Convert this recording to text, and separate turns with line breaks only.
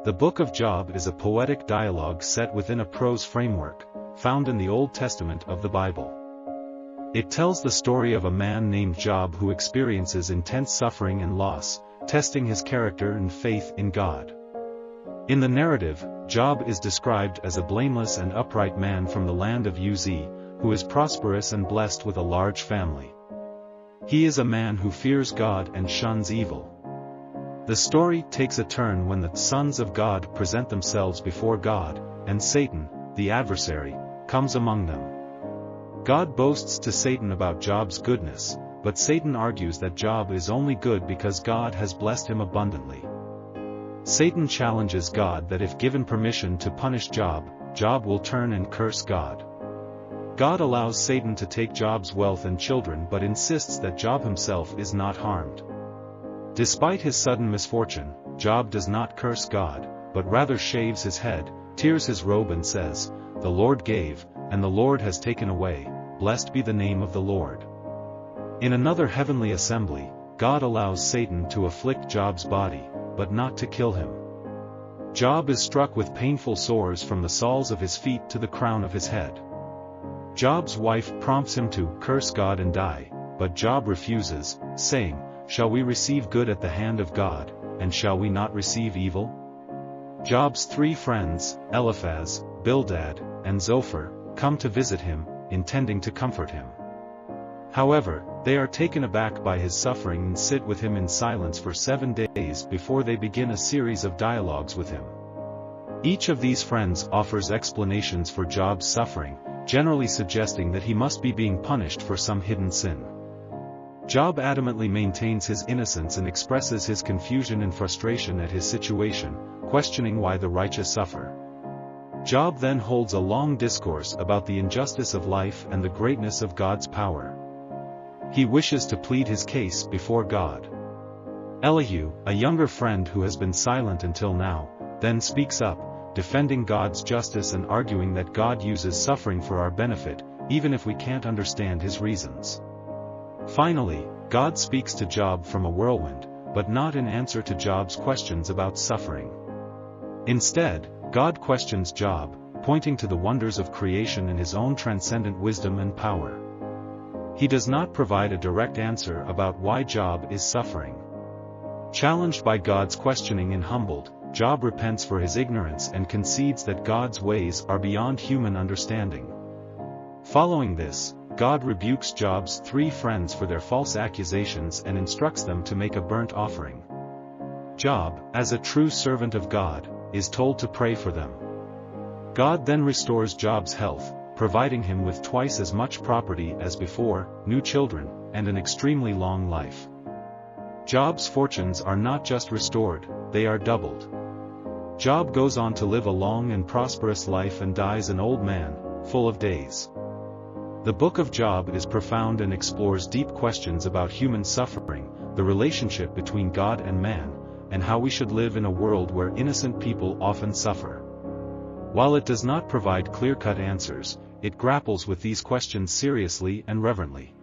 The Book of Job is a poetic dialogue set within a prose framework, found in the Old Testament of the Bible. It tells the story of a man named Job who experiences intense suffering and loss, testing his character and faith in God. In the narrative, Job is described as a blameless and upright man from the land of Uz, who is prosperous and blessed with a large family. He is a man who fears God and shuns evil. The story takes a turn when the sons of God present themselves before God, and Satan, the adversary, comes among them. God boasts to Satan about Job's goodness, but Satan argues that Job is only good because God has blessed him abundantly. Satan challenges God that if given permission to punish Job, Job will turn and curse God. God allows Satan to take Job's wealth and children but insists that Job himself is not harmed. Despite his sudden misfortune, Job does not curse God, but rather shaves his head, tears his robe and says, "The Lord gave, and the Lord has taken away, blessed be the name of the Lord." In another heavenly assembly, God allows Satan to afflict Job's body, but not to kill him. Job is struck with painful sores from the soles of his feet to the crown of his head. Job's wife prompts him to curse God and die, but Job refuses, saying, "Shall we receive good at the hand of God, and shall we not receive evil?" Job's 3 friends, Eliphaz, Bildad, and Zophar, come to visit him, intending to comfort him. However, they are taken aback by his suffering and sit with him in silence for 7 days before they begin a series of dialogues with him. Each of these friends offers explanations for Job's suffering, generally suggesting that he must be being punished for some hidden sin. Job adamantly maintains his innocence and expresses his confusion and frustration at his situation, questioning why the righteous suffer. Job then holds a long discourse about the injustice of life and the greatness of God's power. He wishes to plead his case before God. Elihu, a younger friend who has been silent until now, then speaks up, defending God's justice and arguing that God uses suffering for our benefit, even if we can't understand his reasons. Finally, God speaks to Job from a whirlwind, but not in answer to Job's questions about suffering. Instead, God questions Job, pointing to the wonders of creation and his own transcendent wisdom and power. He does not provide a direct answer about why Job is suffering. Challenged by God's questioning and humbled, Job repents for his ignorance and concedes that God's ways are beyond human understanding. Following this, God rebukes Job's 3 friends for their false accusations and instructs them to make a burnt offering. Job, as a true servant of God, is told to pray for them. God then restores Job's health, providing him with twice as much property as before, new children, and an extremely long life. Job's fortunes are not just restored, they are doubled. Job goes on to live a long and prosperous life and dies an old man, full of days. The Book of Job is profound and explores deep questions about human suffering, the relationship between God and man, and how we should live in a world where innocent people often suffer. While it does not provide clear-cut answers, it grapples with these questions seriously and reverently.